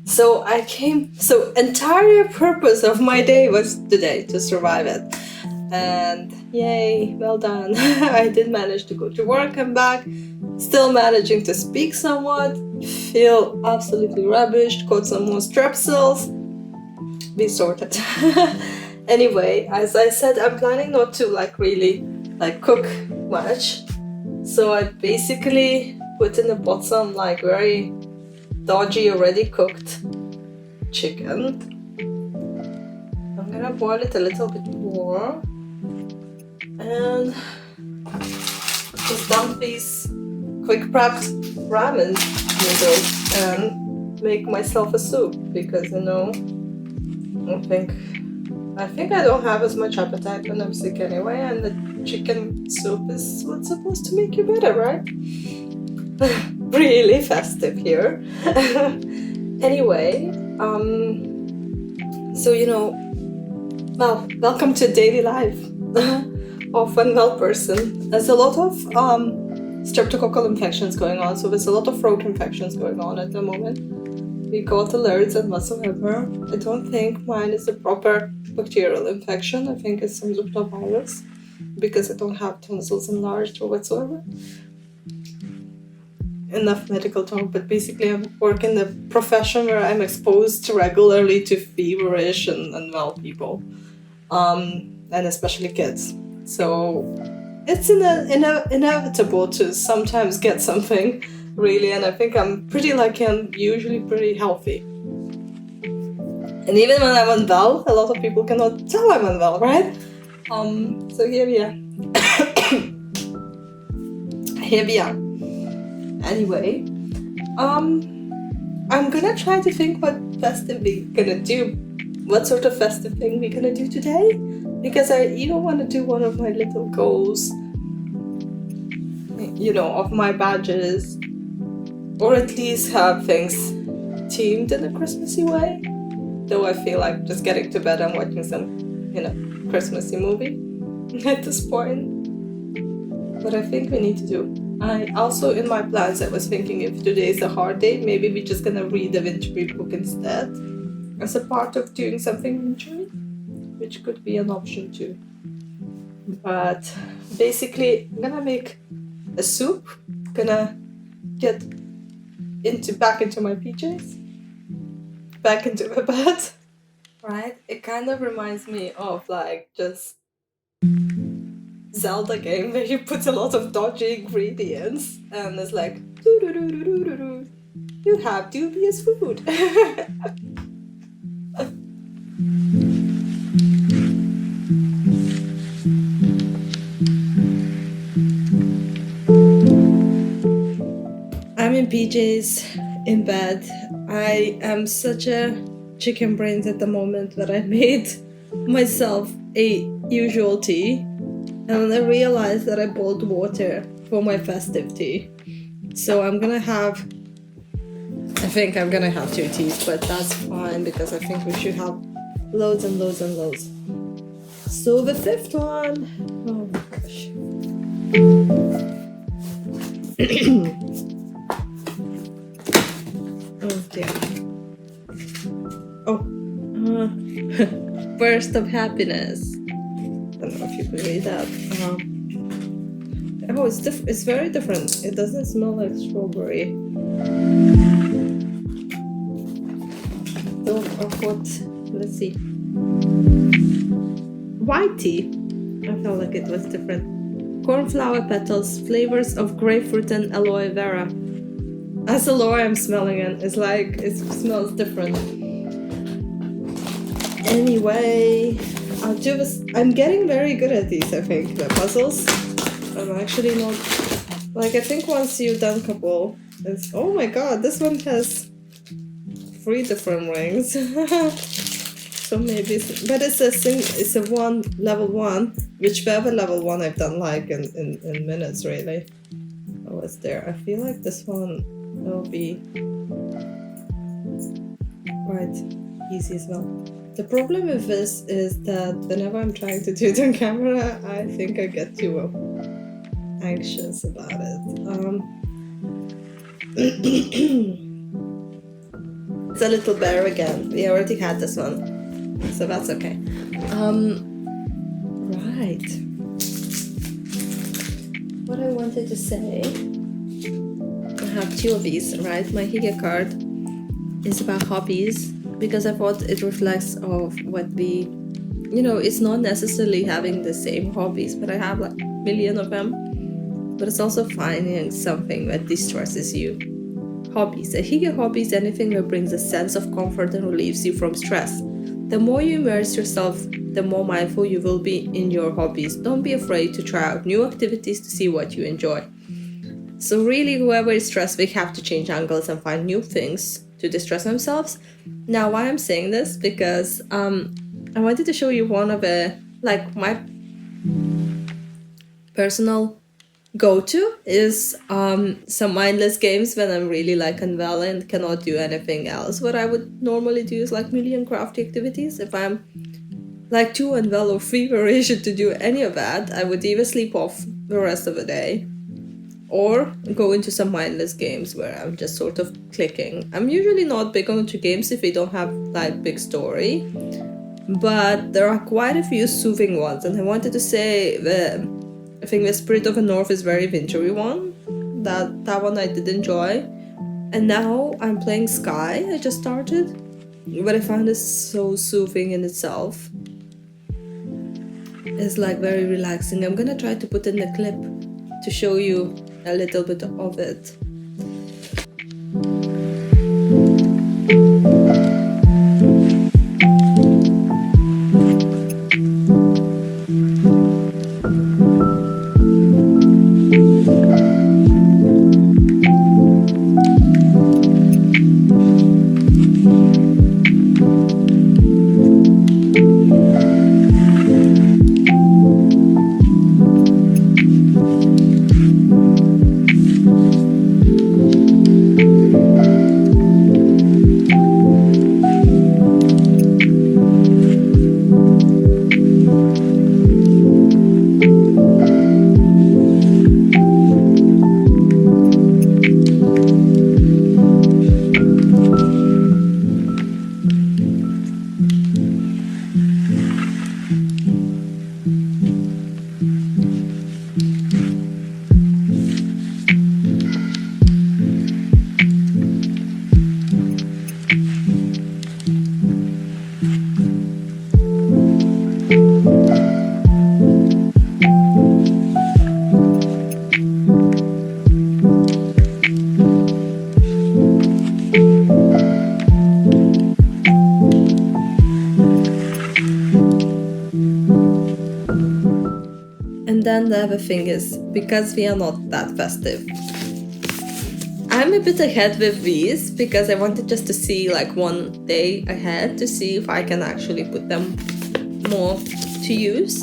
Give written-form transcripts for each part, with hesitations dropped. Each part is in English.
So entire purpose of my day was today to survive it. And yay, well done. I did manage to go to work and back, still managing to speak somewhat, feel absolutely rubbish, got some more strepsils, be sorted. Anyway, as I said, I'm planning not to really cook much. So I basically put in the pot some very dodgy already cooked chicken. I'm gonna boil it a little bit more and just dump these quick prepped ramen noodles and make myself a soup because I think I don't have as much appetite when I'm sick anyway, and the chicken soup is what's supposed to make you better, right? Really festive here. Anyway, so welcome to daily life of a well person. There's a lot of streptococcal infections going on, so there's a lot of throat infections going on at the moment. We got alerts and whatsoever. I don't think mine is a proper bacterial infection. I think it's some sort of virus because I don't have tonsils enlarged or whatsoever. Enough medical talk, but basically I work in the profession where I'm exposed regularly to feverish and unwell people, and especially kids. So it's inevitable to sometimes get something, really, and I think I'm pretty lucky and usually pretty healthy. And even when I'm unwell, a lot of people cannot tell I'm unwell, right? So here we are. Here we are. Anyway, I'm gonna try to think what festive we're gonna do. What sort of festive thing we're gonna do today? Because I even want to do one of my little goals, of my badges, or at least have things themed in a Christmassy way. Though I feel like just getting to bed and watching some, Christmassy movie at this point. But I think we need to do. I also, in my plans, I was thinking if today is a hard day, maybe we're just gonna read the wintery book instead, as a part of doing something wintery, which could be an option too. But basically, I'm gonna make a soup, gonna get back into my PJs, back into my bed, right? It kind of reminds me of just Zelda game where you put a lot of dodgy ingredients and it's like you have dubious food. I'm in PJs in bed. I am such a chicken brains at the moment that I made myself a usual tea. And I realized that I boiled water for my festive tea. So I think I'm gonna have 2 teas, but that's fine because I think we should have loads and loads and loads. So the 5th one, oh my gosh. Oh dear. Oh, burst of happiness. I don't know if you can read that. Oh, it's very different. It doesn't smell like strawberry. So I've got, let's see, white tea. I felt like it was different. Cornflower petals, flavors of grapefruit and aloe vera. As aloe I'm smelling it, it smells different. Anyway, I'll do this. I'm getting very good at these, I think, the puzzles. I'm actually not, I think once you've done a couple, it's, oh my god, this one has 3 different rings. So maybe, but it's a level 1, which the other level 1 I've done in minutes, really. Oh, it's there. I feel like this one will be quite easy as well. The problem with this is that whenever I'm trying to do it on camera, I think I get too anxious about it. It's a little bear again. We already had this one, so that's okay. Right. What I wanted to say, I have two of these, right? My Hige card is about hobbies because I thought it reflects of what we, it's not necessarily having the same hobbies, but I have like a million of them. But it's also finding something that distresses you. Hobbies. A Hige hobby is anything that brings a sense of comfort and relieves you from stress. The more you immerse yourself, the more mindful you will be in your hobbies. Don't be afraid to try out new activities to see what you enjoy. So really, whoever is stressed, they have to change angles and find new things to distress themselves. Now, why I'm saying this? Because I wanted to show you one of my personal go-to is some mindless games when I'm really like unwell and cannot do anything else. What I would normally do is like million crafty activities. If I'm like too unwell or feverish to do any of that, I would either sleep off the rest of the day or go into some mindless games where I'm just sort of clicking. I'm usually not big onto games if they don't have like big story, but there are quite a few soothing ones, and I wanted to say I think the Spirit of the North is very wintery one. That one I did enjoy. And now I'm playing Sky. I just started, but I found it so soothing in itself. It's like very relaxing. I'm gonna try to put in a clip to show you a little bit of it. And then the other thing is, because we are not that festive, I'm a bit ahead with these because I wanted just to see like one day ahead to see if I can actually put them more to use.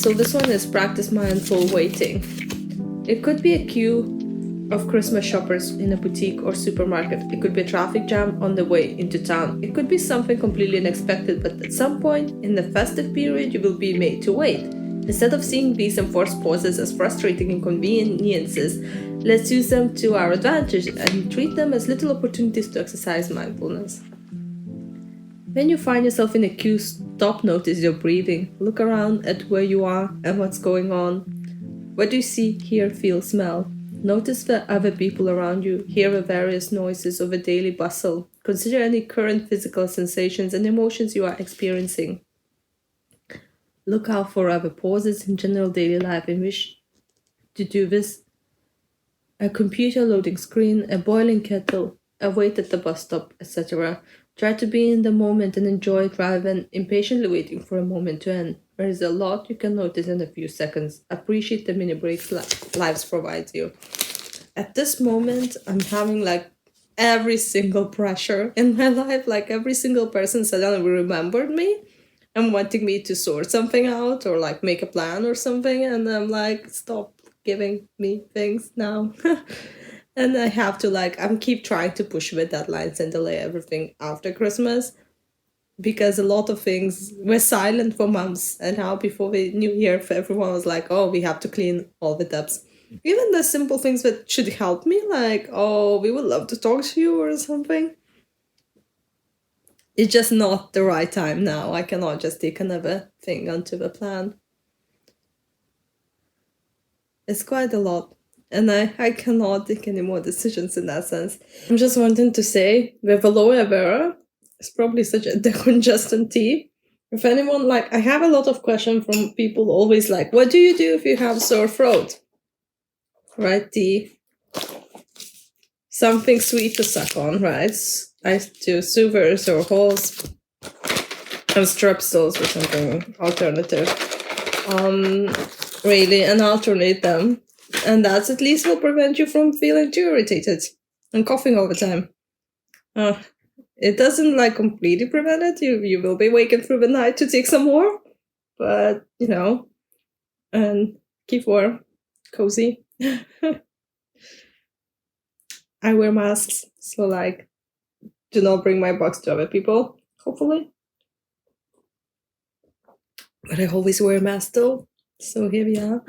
So this one is practice mindful waiting. It could be a queue of Christmas shoppers in a boutique or supermarket. It could be a traffic jam on the way into town. It could be something completely unexpected, but at some point in the festive period you will be made to wait. Instead of seeing these enforced pauses as frustrating inconveniences, let's use them to our advantage and treat them as little opportunities to exercise mindfulness. When you find yourself in a queue, stop, notice your breathing. Look around at where you are and what's going on. What do you see, hear, feel, smell? Notice the other people around you, hear the various noises of the daily bustle. Consider any current physical sensations and emotions you are experiencing. Look out for other pauses in general daily life in which to do this. A computer loading screen, a boiling kettle, a wait at the bus stop, etc. Try to be in the moment and enjoy it rather than impatiently waiting for a moment to end. There is a lot you can notice in a few seconds. Appreciate the mini breaks lives provides you. At this moment, I'm having like every single pressure in my life, like every single person suddenly remembered me and wanting me to sort something out or like make a plan or something, and I'm like, stop giving me things now. And I have to I'm keep trying to push with deadlines and delay everything after Christmas because a lot of things were silent for months, and now before the new year everyone was like, oh, we have to clean all the tabs. Even the simple things that should help me, like, oh, we would love to talk to you or something. It's just not the right time now. I cannot just take another thing onto the plan. It's quite a lot. And I cannot take any more decisions in that sense. I'm just wanting to say, with aloe vera, it's probably such a decongestant tea. If anyone, like, I have a lot of questions from people always like, what do you do if you have sore throat? Right, tea. Something sweet to suck on, right? I do soothers or halls and strepsils or something alternative. Really, and alternate them. And that at least will prevent you from feeling too irritated and coughing all the time. It doesn't like completely prevent it. You will be waking through the night to take some more, but you know, and keep warm, cozy. I wear masks, so like, do not bring my box to other people. Hopefully, but I always wear a mask though. So here we are.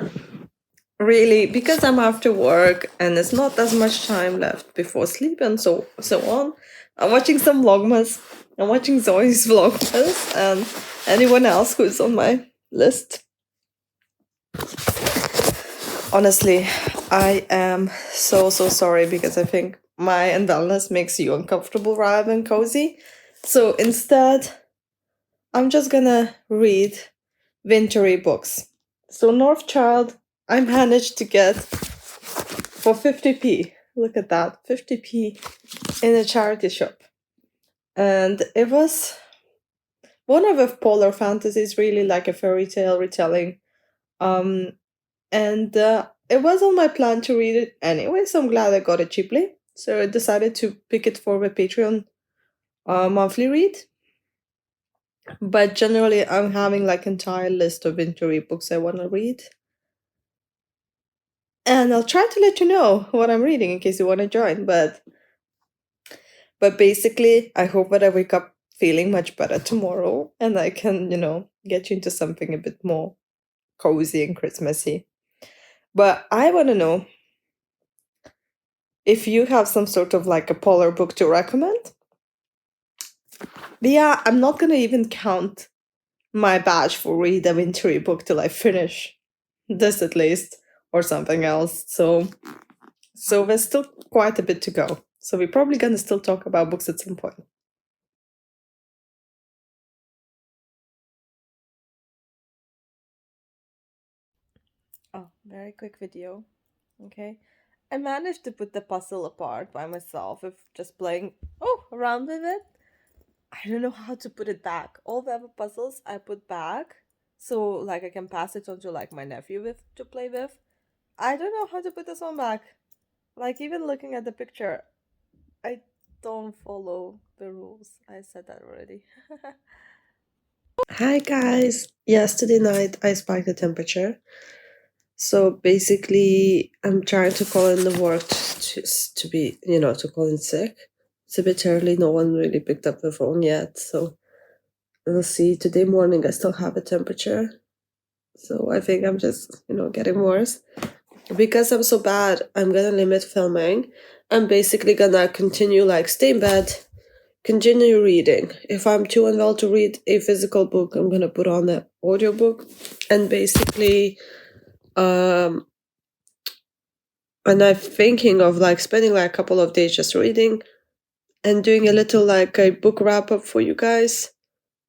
Really, because I'm after work and there's not as much time left before sleep and so on, I'm watching some Vlogmas. I'm watching Zoe's Vlogmas and anyone else who's on my list. Honestly, I am so sorry because I think my wellness makes you uncomfortable rather than cozy. So instead, I'm just gonna read wintery books. So Northchild, I managed to get for 50p. Look at that, 50p in a charity shop. And it was one of the polar fantasies, really like a fairy tale retelling. And it was on my plan to read it anyway, so I'm glad I got it cheaply. So I decided to pick it for the Patreon monthly read. But generally, I'm having like entire list of wintery books I want to read. And I'll try to let you know what I'm reading in case you want to join. But basically, I hope that I wake up feeling much better tomorrow and I can, get you into something a bit more cozy and Christmassy. But I want to know if you have some sort of like a polar book to recommend. But yeah, I'm not going to even count my badge for read a wintry book till I finish this at least or something else. So there's still quite a bit to go. So we're probably going to still talk about books at some point. Oh, very quick video. Okay. I managed to put the puzzle apart by myself with just playing around with it. I don't know how to put it back. All the other puzzles I put back so like I can pass it on to like my nephew to play with. I don't know how to put this one back. Like even looking at the picture, I don't follow the rules. I said that already. Hi guys. Yesterday night I spiked the temperature. So basically I'm trying to call in the work to be, to call in sick. It's a bit early, no one really picked up the phone yet, so we'll see. Today morning I still have a temperature. So I think I'm just, getting worse. Because I'm so bad, I'm gonna limit filming. I'm basically gonna continue like stay in bed, continue reading. If I'm too unwell to read a physical book, I'm gonna put on the audiobook and basically and I'm thinking of like spending like a couple of days just reading and doing a little like a book wrap up for you guys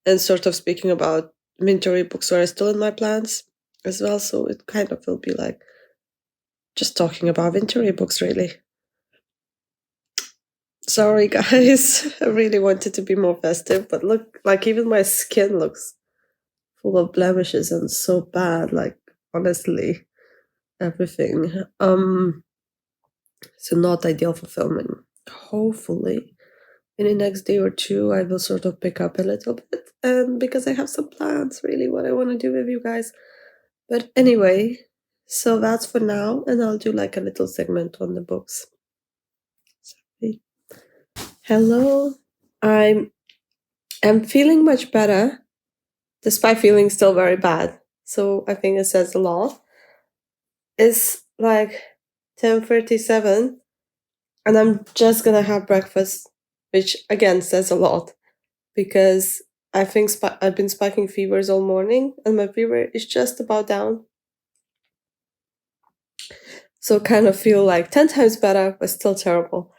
and sort of speaking about wintery books that are still in my plans as well. So it kind of will be like just talking about wintery books really. Sorry guys, I really wanted to be more festive, but look, like even my skin looks full of blemishes and so bad, like honestly, everything. So not ideal for filming. Hopefully in the next day or two I will sort of pick up a little bit, and because I have some plans really what I want to do with you guys. But anyway, so that's for now, and I'll do like a little segment on the books. Sorry. Hello, I'm feeling much better, despite feeling still very bad. So I think it says a lot. It's like 10:37, and I'm just gonna have breakfast, which again says a lot. because I think I've been spiking fevers all morning, and my fever is just about down. So kind of feel like 10 times better, but still terrible.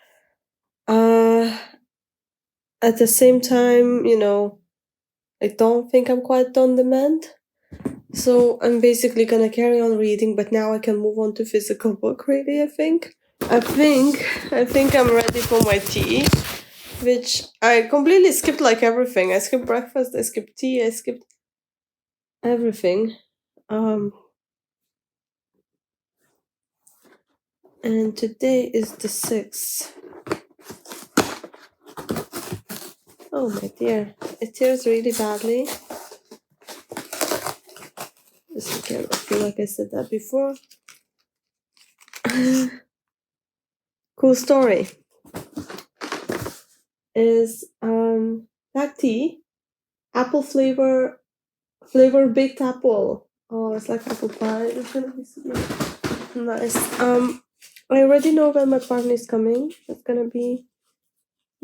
At the same time, I don't think I'm quite on demand. So I'm basically gonna carry on reading, but now I can move on to physical book really, I think. I think I'm ready for my tea, which I completely skipped like everything. I skipped breakfast, I skipped tea, I skipped everything. And today is the 6th. Oh my dear, it tears really badly. Just again, I feel like I said that before. Cool story is black tea, apple flavor baked apple. Oh, it's like apple pie. It's gonna be so nice. I already know when my partner is coming. It's gonna be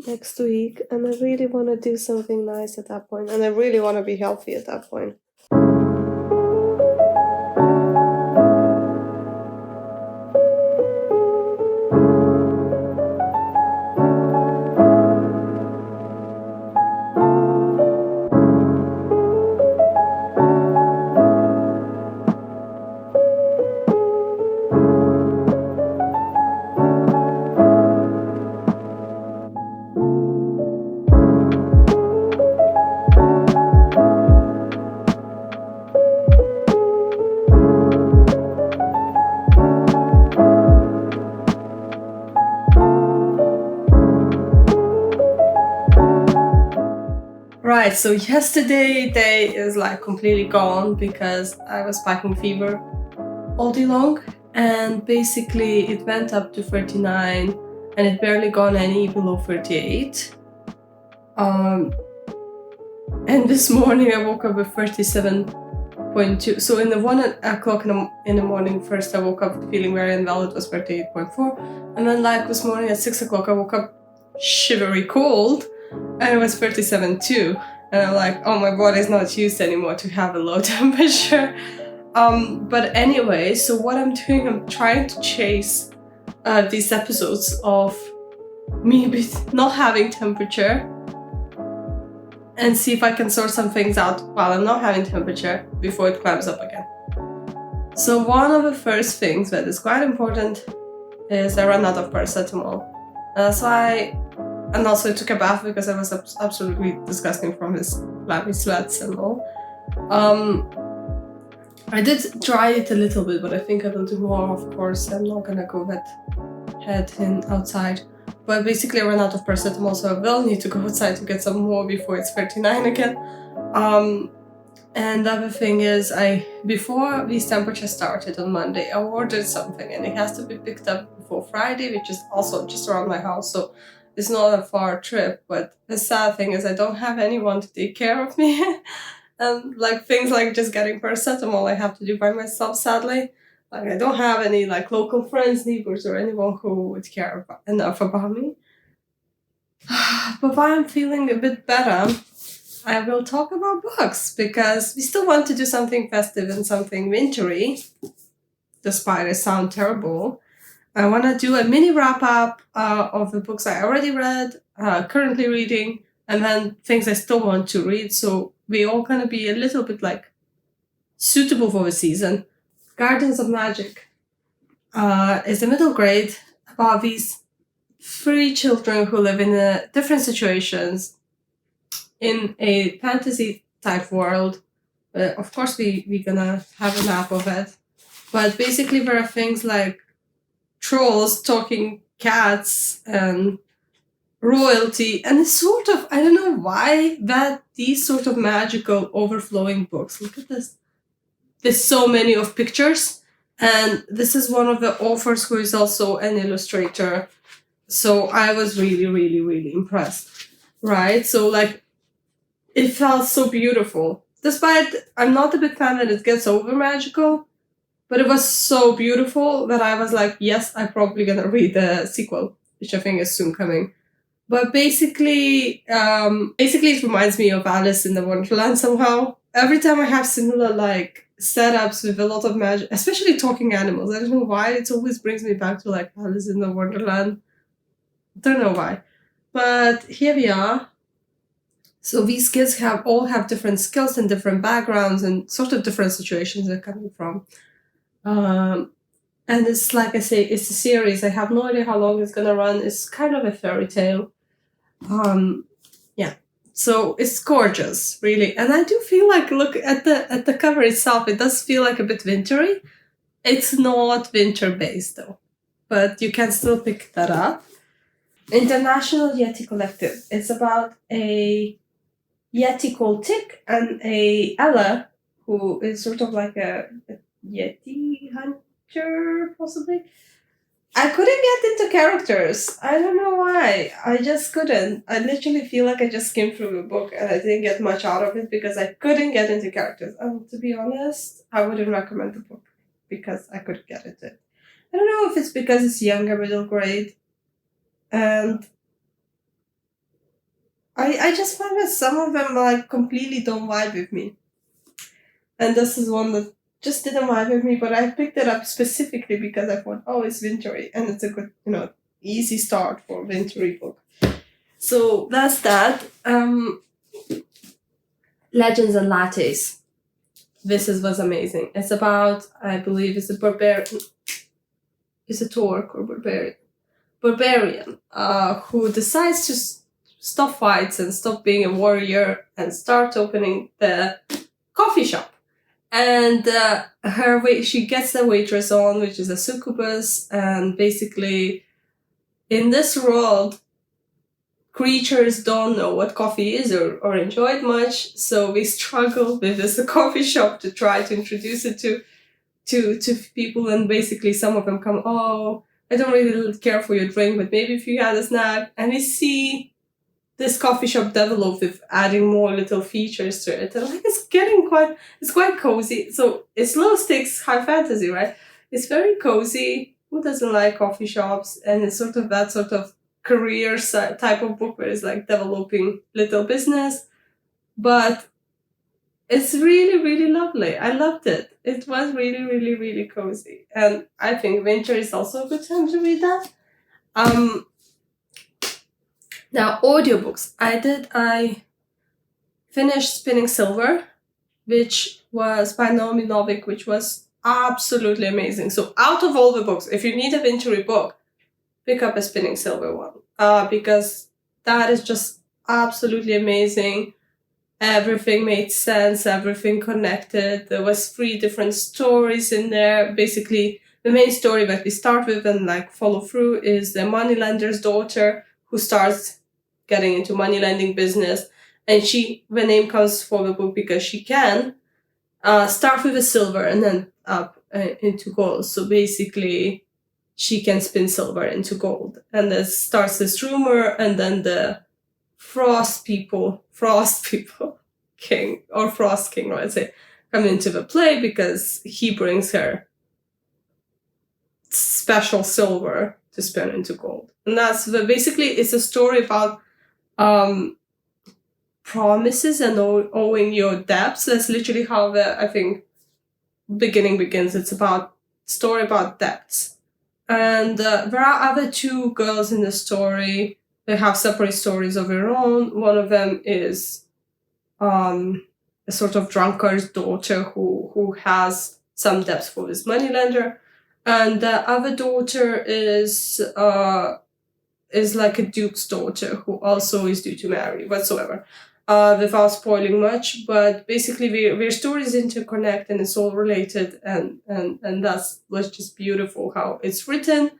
next week, and I really want to do something nice at that point, and I really want to be healthy at that point. Right, so yesterday day is like completely gone because I was spiking fever all day long, and basically it went up to 39 and it barely gone any below 38. And this morning I woke up with 37.2. So in the 1 o'clock in the morning, first I woke up feeling very unwell, it was 38.4. And then like this morning at 6 o'clock I woke up shivery cold and it was 37.2. And I'm like, oh, my body's not used anymore to have a low temperature. But anyway, so what I'm doing, I'm trying to chase these episodes of me not having temperature and see if I can sort some things out while I'm not having temperature before it climbs up again. So one of the first things that is quite important is I ran out of paracetamol. That's why, and also I took a bath because I was absolutely disgusting from his flabby sweats and all. I did try it a little bit, but I think I will do more, of course. I'm not gonna go that head in outside. But basically I ran out of paracetamol, so I will need to go outside to get some more before it's 39 again. And the other thing is, before these temperatures started on Monday, I ordered something and it has to be picked up before Friday, which is also just around my house, so it's not a far trip. But the sad thing is I don't have anyone to take care of me. And like things like just getting paracetamol I have to do by myself, sadly. Like I don't have any like local friends, neighbors, or anyone who would care enough about me. But while I'm feeling a bit better, I will talk about books because we still want to do something festive and something wintry, despite it sound terrible. I want to do a mini wrap-up of the books I already read, currently reading, and then things I still want to read, so we all gonna be a little bit like suitable for the season. Gardens of Magic is the middle grade about these 3 children who live in different situations in a fantasy type world. Of course we're gonna have a map of it, but basically there are things like trolls, talking cats, and royalty, and it's sort of, I don't know why that these sort of magical overflowing books, look at this, there's so many of pictures, and this is one of the authors who is also an illustrator, so I was really, really, really impressed, right? So like it felt so beautiful, despite I'm not a big fan that it gets over magical, but it was so beautiful that I was like, yes, I'm probably gonna read the sequel, which I think is soon coming. But basically, it reminds me of Alice in the Wonderland somehow. Every time I have similar like setups with a lot of magic, especially talking animals, I don't know why, it always brings me back to like Alice in the Wonderland. Don't know why. But here we are. So these kids all have different skills and different backgrounds and sort of different situations they're coming from. And it's like I say, it's a series. I have no idea how long it's gonna run. It's kind of a fairy tale. Yeah. So it's gorgeous, really. And I do feel like, look at the cover itself, it does feel like a bit wintry. It's not winter based though, but you can still pick that up. International Yeti Collective. It's about a Yeti called Tick and a Ella who is sort of like a Yeti hunter, possibly. I couldn't get into characters. I don't know why. I just couldn't. I literally feel like I just skimmed through the book and I didn't get much out of it because I couldn't get into characters. To be honest, I wouldn't recommend the book because I couldn't get into it. I don't know if it's because it's younger middle grade, and I just find that some of them like completely don't vibe with me. And this is one that just didn't vibe with me, but I picked it up specifically because I thought, oh, it's wintery and it's a good, easy start for a wintery book. So that's that. Legends and Lattes. This was amazing. It's about, I believe, it's a barbarian. It's a Torque or barbarian who decides to stop fights and stop being a warrior and start opening the coffee shop. And she gets the waitress on, which is a succubus, and basically in this world, creatures don't know what coffee is or enjoy it much, so we struggle with this coffee shop to try to introduce it to people, and basically some of them come, oh, I don't really care for your drink, but maybe if you had a snack, and we see this coffee shop develop with adding more little features to it, and like it's quite cozy. So it's low stakes, high fantasy, right? It's very cozy. Who doesn't like coffee shops? And it's sort of that sort of career type of book where it's like developing little business, but it's really, really lovely. I loved it. It was really, really, really cozy, and I think winter is also a good time to read that. Now, audiobooks. I finished Spinning Silver, which was by Naomi Novik, which was absolutely amazing. So out of all the books, if you need a wintry book, pick up a Spinning Silver one, because that is just absolutely amazing. Everything made sense, everything connected. There was 3 different stories in there. Basically, the main story that we start with and like follow through is the moneylender's daughter who starts getting into money lending business, and the name comes for the book because she can start with a silver and then up into gold. So basically, she can spin silver into gold, and there starts this rumor, and then the Frost King, let's say, come into the play because he brings her special silver to spin into gold. And that's basically, it's a story about promises and owing your debts. That's literally how I think beginning begins. It's about story about debts. And there are other 2 girls in the story. They have separate stories of their own. One of them is a sort of drunkard's daughter who has some debts for this moneylender. And the other daughter is like a duke's daughter who also is due to marry whatsoever, without spoiling much. But basically, their stories interconnect and it's all related, and that was just beautiful how it's written,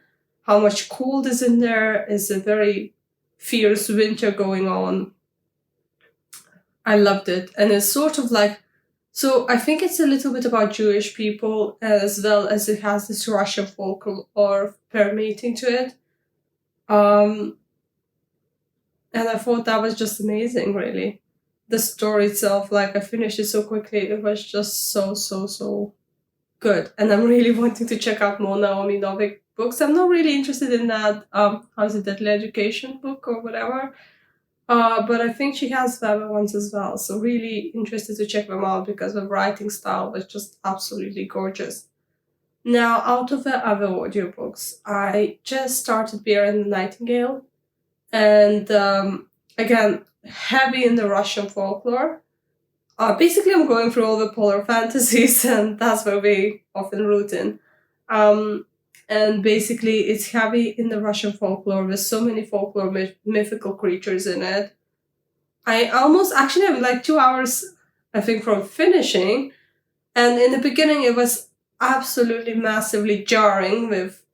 how much cold is in there. It's a very fierce winter going on. I loved it, and it's sort of like, so I think it's a little bit about Jewish people as well as it has this Russian folklore permeating to it. And I thought that was just amazing, really. The story itself, like I finished it so quickly, it was just so good. And I'm really wanting to check out more Naomi Novik books. I'm not really interested in that, how is it, Deadly Education book or whatever. But I think she has the other ones as well. So really interested to check them out because the writing style was just absolutely gorgeous. Now, out of the other audiobooks, I just started Bear and the Nightingale. And again, heavy in the Russian folklore. Basically, I'm going through all the polar fantasies, and that's where we often root in. And basically, it's heavy in the Russian folklore with so many folklore mythical creatures in it. I almost actually have like 2 hours, I think, from finishing. And in the beginning, it was absolutely massively jarring with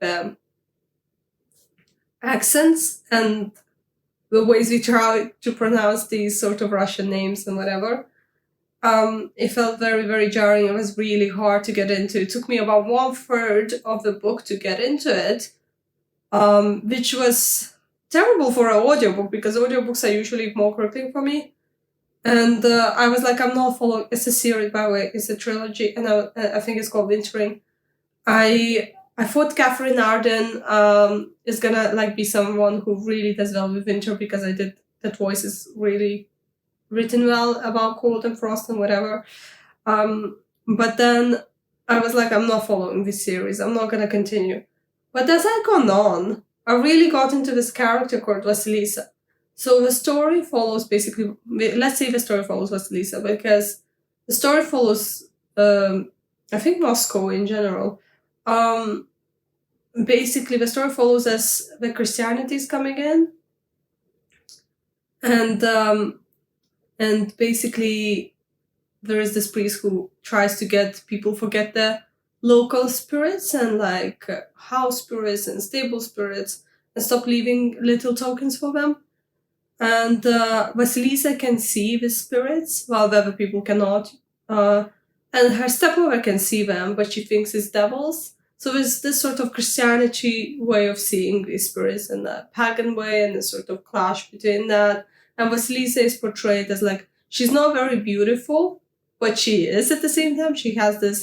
accents and the ways we try to pronounce these sort of Russian names and whatever. It felt very, very jarring. It was really hard to get into. It took me about 1/3 of the book to get into it, which was terrible for an audiobook because audiobooks are usually more gripping for me. And I was like, I'm not following. It's a series, by the way. It's a trilogy, and I think it's called Wintery. I thought Catherine Arden is gonna like be someone who really does well with winter because that voice is really written well about cold and frost and whatever. But then I was like, I'm not following this series. I'm not gonna continue. But as I gone on, I really got into this character called Vasilisa. So the story follows basically, let's say the story follows Vasilisa because the story follows, I think, Moscow in general. Basically, the story follows as the Christianity is coming in. And basically, there is this priest who tries to get people forget the local spirits and like house spirits and stable spirits and stop leaving little tokens for them. And Vasilisa can see the spirits while the other people cannot. And her stepmother can see them, but she thinks it's devils. So there's this sort of Christianity way of seeing these spirits and a pagan way and a sort of clash between that. And Vasilisa is portrayed as like, she's not very beautiful, but she is at the same time. She has this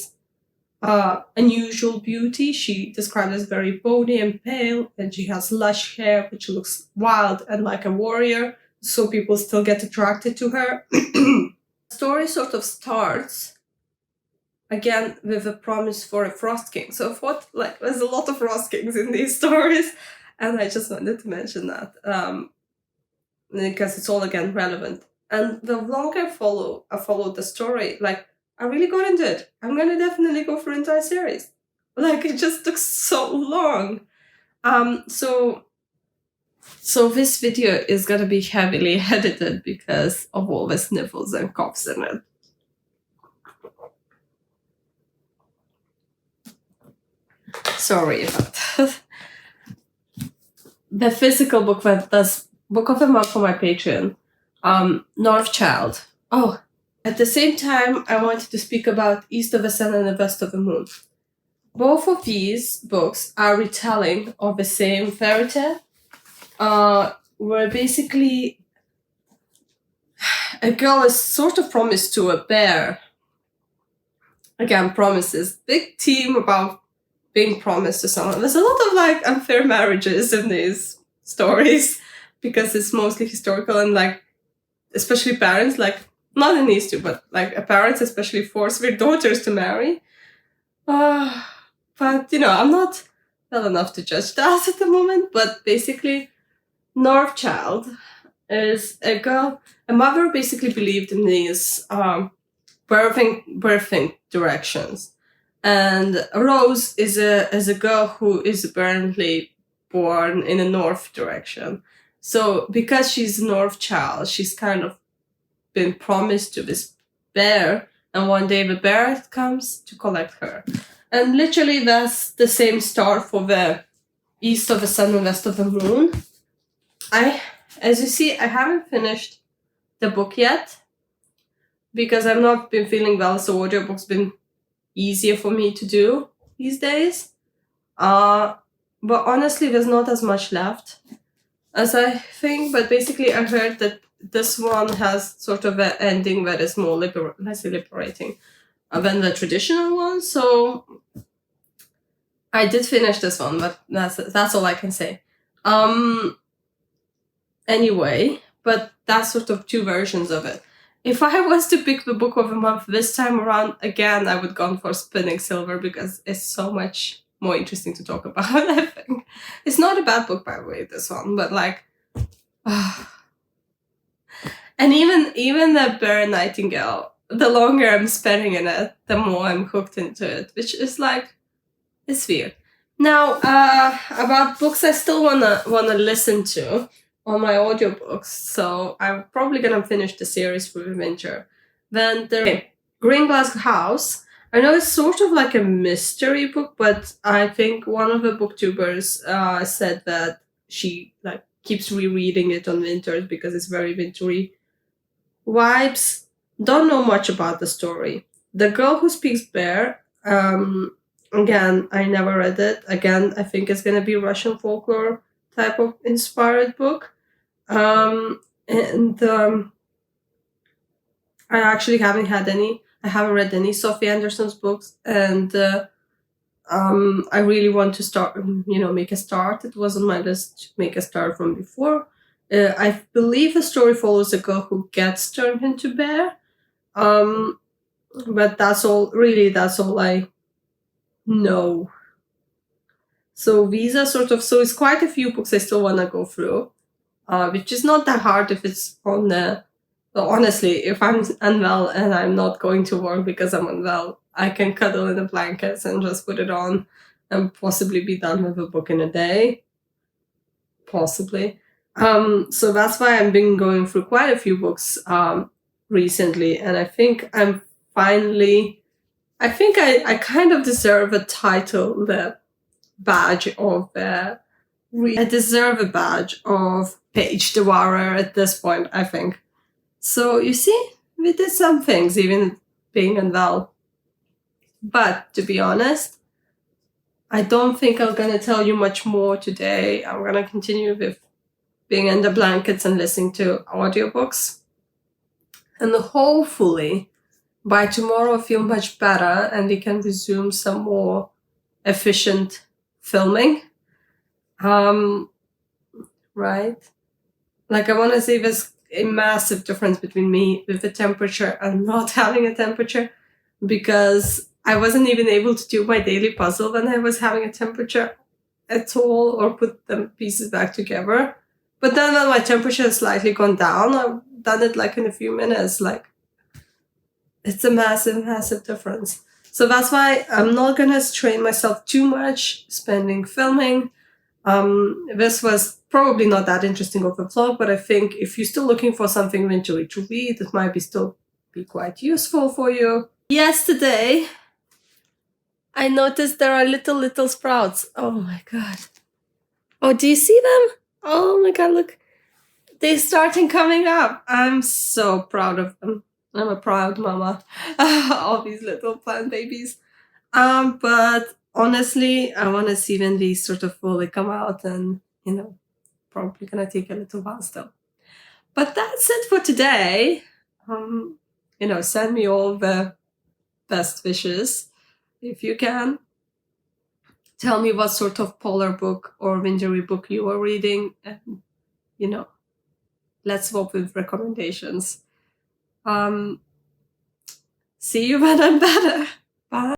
unusual beauty. She described as very bony and pale, and she has lush hair, which looks wild and like a warrior. So people still get attracted to her. The story sort of starts again with a promise for a Frost King. So what, like, there's a lot of Frost Kings in these stories, and I just wanted to mention that because it's all again relevant. And the longer I followed the story, like I really got into it. I'm gonna definitely go for an entire series. Like it just took so long. So this video is gonna be heavily edited because of all the sniffles and coughs in it. Sorry about that. The physical book that's book of the month for my Patreon, North Child. Oh, at the same time, I wanted to speak about East of the Sun and the West of the Moon. Both of these books are retelling of the same fairy tale, where basically a girl is sort of promised to a bear. Again, promises. Big theme about being promised to someone. There's a lot of like unfair marriages in these stories because it's mostly historical and like, especially parents, like not in these two, but like parents especially force their daughters to marry. But you know, I'm not well enough to judge that at the moment. But basically, North Child is a girl. A mother basically believed in these birthing directions. And Rose is a girl who is apparently born in a north direction. So because she's a North Child, she's kind of been promised to this bear, and one day the bear comes to collect her. And literally that's the same start for the East of the Sun and West of the Moon. As you see, I haven't finished the book yet because I've not been feeling well, so audiobook's been easier for me to do these days. But honestly, there's not as much left as I think. But basically, I heard that this one has sort of an ending that is more less liberating than the traditional one. So I did finish this one, but that's all I can say. Anyway, but that's sort of two versions of it. If I was to pick the book of the month this time around, again, I would go for Spinning Silver because it's so much more interesting to talk about, I think. It's not a bad book, by the way, this one, but like... and even the Bear Nightingale, the longer I'm spending in it, the more I'm hooked into it, which is like, it's weird. Now, about books I still wanna listen to on my audiobooks, so I'm probably gonna finish the series for the winter. Then the Green Glass House. I know it's sort of like a mystery book, but I think one of the booktubers said that she like keeps rereading it on winters because it's very wintry vibes. Don't know much about the story. The Girl Who Speaks Bear. Again, I never read it. Again, I think it's gonna be Russian folklore type of inspired book. I actually haven't read any Sophie Anderson's books, and I really want to start, make a start. It was on my list to make a start from before. I believe the story follows a girl who gets turned into bear. But that's all I know. So these are so it's quite a few books I still want to go through, which is not that hard if it's on the... Well, honestly, if I'm unwell and I'm not going to work because I'm unwell, I can cuddle in the blankets and just put it on and possibly be done with a book in a day. Possibly. So that's why I've been going through quite a few books recently, and I think I kind of deserve a title, the badge of I deserve a badge of page devourer at this point, I think. So you see, we did some things, even being unwell. But to be honest, I don't think I'm gonna tell you much more today. I'm gonna continue with being in the blankets and listening to audiobooks. And hopefully by tomorrow I feel much better and we can resume some more efficient filming. Right? Like, I want to say there's a massive difference between me with the temperature and not having a temperature, because I wasn't even able to do my daily puzzle when I was having a temperature at all, or put the pieces back together. But then when my temperature has slightly gone down, I've done it like in a few minutes. Like, it's a massive, massive difference. So that's why I'm not gonna strain myself too much spending filming. This was probably not that interesting of a vlog, but I think if you're still looking for something wintery to read, it might still be quite useful for you. Yesterday, I noticed there are little sprouts. Oh my god. Oh, do you see them? Oh my god, look. They're starting coming up. I'm so proud of them. I'm a proud mama. All these little plant babies. But honestly, I want to see when these sort of fully come out, and, probably gonna take a little while still. But that's it for today. Send me all the best wishes if you can. Tell me what sort of polar book or wintery book you are reading, and, let's swap with recommendations. See you when I'm better. Bye.